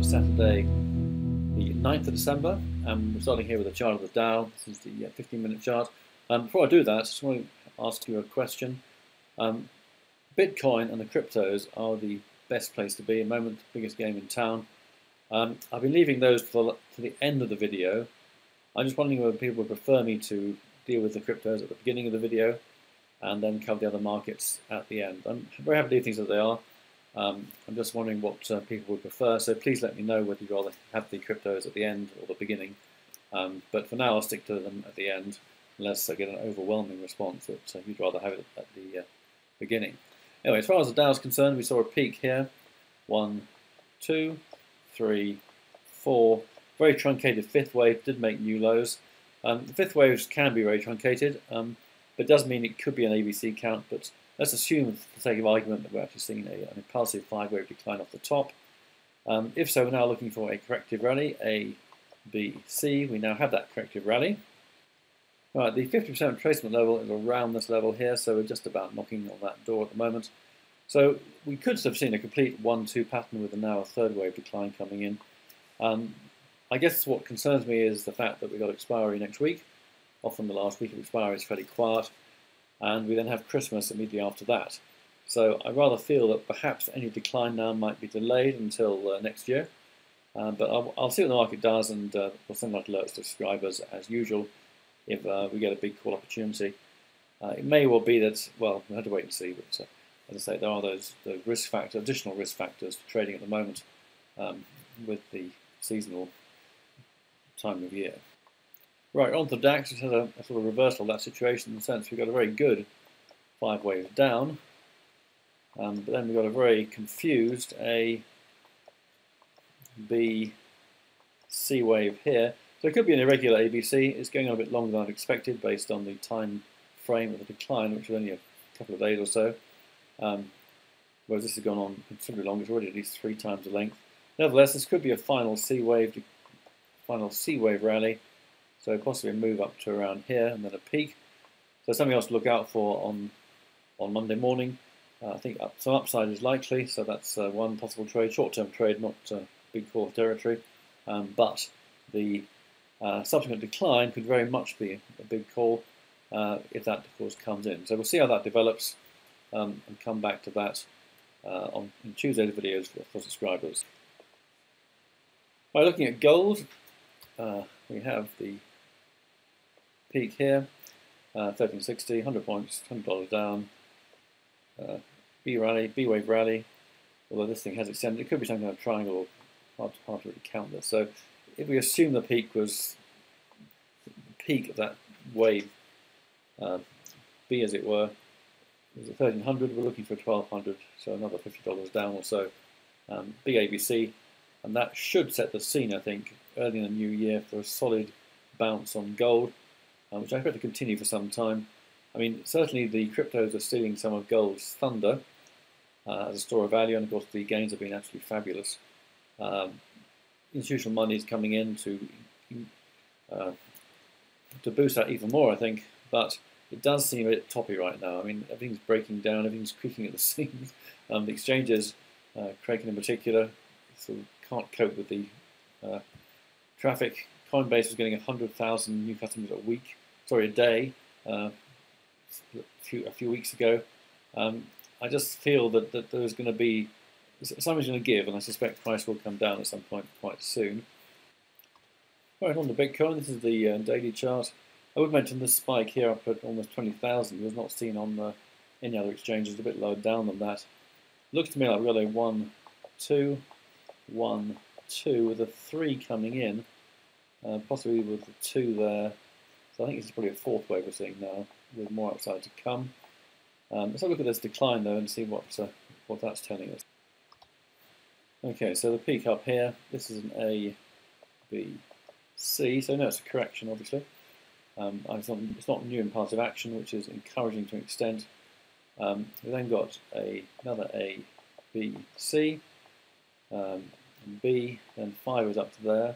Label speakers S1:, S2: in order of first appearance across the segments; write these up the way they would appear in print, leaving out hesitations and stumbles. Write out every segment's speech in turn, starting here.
S1: for Saturday, the 9th of December, and we're starting here with a chart of the Dow. This is the 15-minute chart. Before I do that, I just want to ask you a question. Bitcoin and the cryptos are the best place to be at the moment, biggest game in town. I've been leaving those to the end of the video. I'm just wondering whether people would prefer me to deal with the cryptos at the beginning of the video and then cover the other markets at the end. I'm very happy to leave things as they are. I'm just wondering what people would prefer, so please let me know whether you'd rather have the cryptos at the end or the beginning. But for now, I'll stick to them at the end, unless I get an overwhelming response that you'd rather have it at the beginning. Anyway, as far as the Dow is concerned, we saw a peak here. 1, 2, 3, 4. Very truncated fifth wave, did make new lows. The fifth waves can be very truncated, but it does mean it could be an ABC count, but let's assume, for the sake of argument, that we're actually seeing an impulsive five-wave decline off the top. If so, we're now looking for a corrective rally, A, B, C. We now have that corrective rally. Right, the 50% retracement level is around this level here, so we're just about knocking on that door at the moment. So we could have seen a complete 1-2 pattern with now a third wave decline coming in. I guess what concerns me is the fact that we've got expiry next week. Often the last week of expiry is fairly quiet, and we then have Christmas immediately after that. So I rather feel that perhaps any decline now might be delayed until next year. But I'll see what the market does, and we'll send out alerts to subscribers as usual if we get a big call opportunity. It may well be that, well, we'll have to wait and see, but as I say, there are those risk factors, additional risk factors to trading at the moment with the seasonal time of year. Right, on to the DAX, which has a sort of reversal of that situation in the sense we've got a very good five wave down, but then we've got a very confused A, B, C wave here. So it could be an irregular ABC. It's going on a bit longer than I'd expected based on the time frame of the decline, which was only a couple of days or so. Whereas this has gone on considerably longer. It's already at least 3 times the length. Nevertheless, this could be a final C wave rally. So possibly a move up to around here and then a peak. So something else to look out for on Monday morning. I think some upside is likely. So that's one possible trade, short-term trade, not big call territory. But the subsequent decline could very much be a big call if that, of course, comes in. So we'll see how that develops and come back to that in Tuesday's videos for subscribers. By looking at gold, we have the peak here, 1360, 100 points, $100 down, B wave rally, although this thing has extended. It could be something like a triangle, hard to really count this. So if we assume the peak was the peak of that wave, B as it were, was at 1300, we're looking for 1200, so another $50 down or so. Big ABC, and that should set the scene, I think, early in the new year for a solid bounce on gold, which I expect to continue for some time. I mean, certainly the cryptos are stealing some of gold's thunder as a store of value, and of course the gains have been absolutely fabulous. Institutional money is coming in to boost that even more, I think, but it does seem a bit toppy right now. I mean, everything's breaking down, everything's creaking at the seams. The exchanges, Kraken in particular, sort of can't cope with the traffic. Coinbase was getting 100,000 new customers a day, a few weeks ago. I just feel that there's going to be something's going to give, and I suspect price will come down at some point quite soon. Right, on to Bitcoin. This is the daily chart. I would mention this spike here up at almost 20,000 was not seen on any other exchanges, a bit lower down than that. Looks to me like we've got a 1, 2, 1, 2 with a 3 coming in, possibly with the 2 there. So I think it's probably a fourth wave we're seeing now, with more upside to come. Let's have a look at this decline though and see what that's telling us. Okay, so the peak up here, this is an A, B, C, so no, it's a correction obviously. It's not new impulsive action, which is encouraging to an extent. We then got another A, B, C, and B, then 5 is up to there,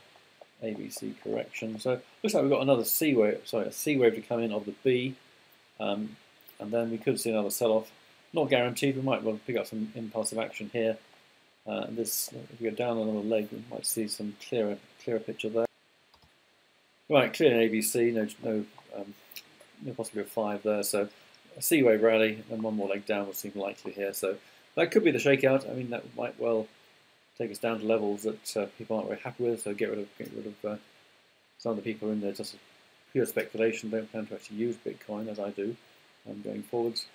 S1: A, B, C correction. So looks like we've got another C wave to come in of the B, and then we could see another sell-off. Not guaranteed, we might well pick up some impulsive action here. And this, if we go down another leg, we might see some clearer picture there. Right, clear in ABC, no possibly a 5 there, so a C wave rally and one more leg down would seem likely here. So that could be the shakeout. I mean, that might well take us down to levels that people aren't very happy with. So get rid of some of the people in there just pure speculation, don't plan to actually use Bitcoin as I do going forwards,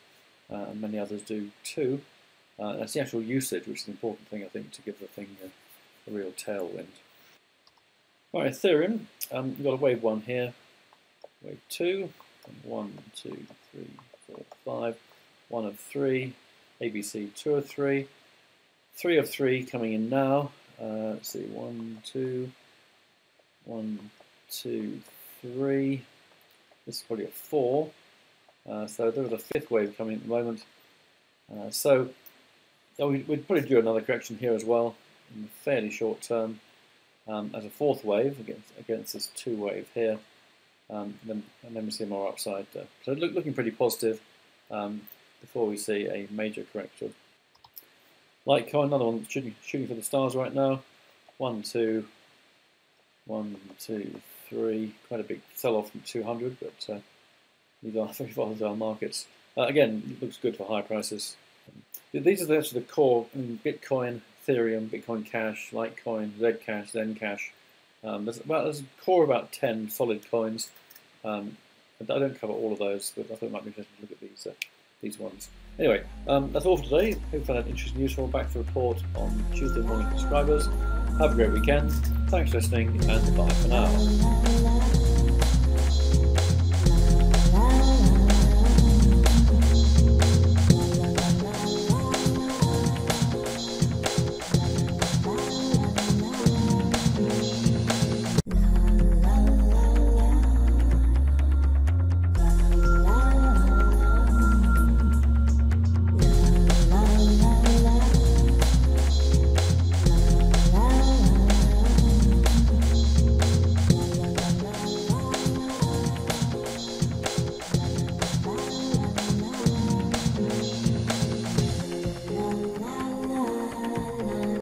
S1: and many others do too. That's the actual usage, which is an important thing, I think, to give the thing a real tailwind. Right, Ethereum, we've got a wave 1 here, wave 2, 1, 2, 3, 4, 5, 1 of 3, ABC 2 of 3, 3 of 3 coming in now. Let's see, 1, 2, 1, 2, 3. This is probably a 4. So there's a 5th wave coming at the moment. So we'd probably do another correction here as well in the fairly short term as a 4th wave against this 2 wave here. And then we see more upside. So looking pretty positive before we see a major correction. Litecoin, another one shooting for the stars right now. 1, 2, 1, 2, 3. Quite a big sell-off from 200, but these are very volatile markets. Again, it looks good for high prices. These are actually the core: Bitcoin, Ethereum, Bitcoin Cash, Litecoin, Zcash, Zencash. There's a core about 10 solid coins. I don't cover all of those, but I thought it might be interesting to look at these ones. Anyway, that's all for today. Hope you found that interesting and useful. Back to the report on Tuesday morning, subscribers. Have a great weekend. Thanks for listening, and bye for now.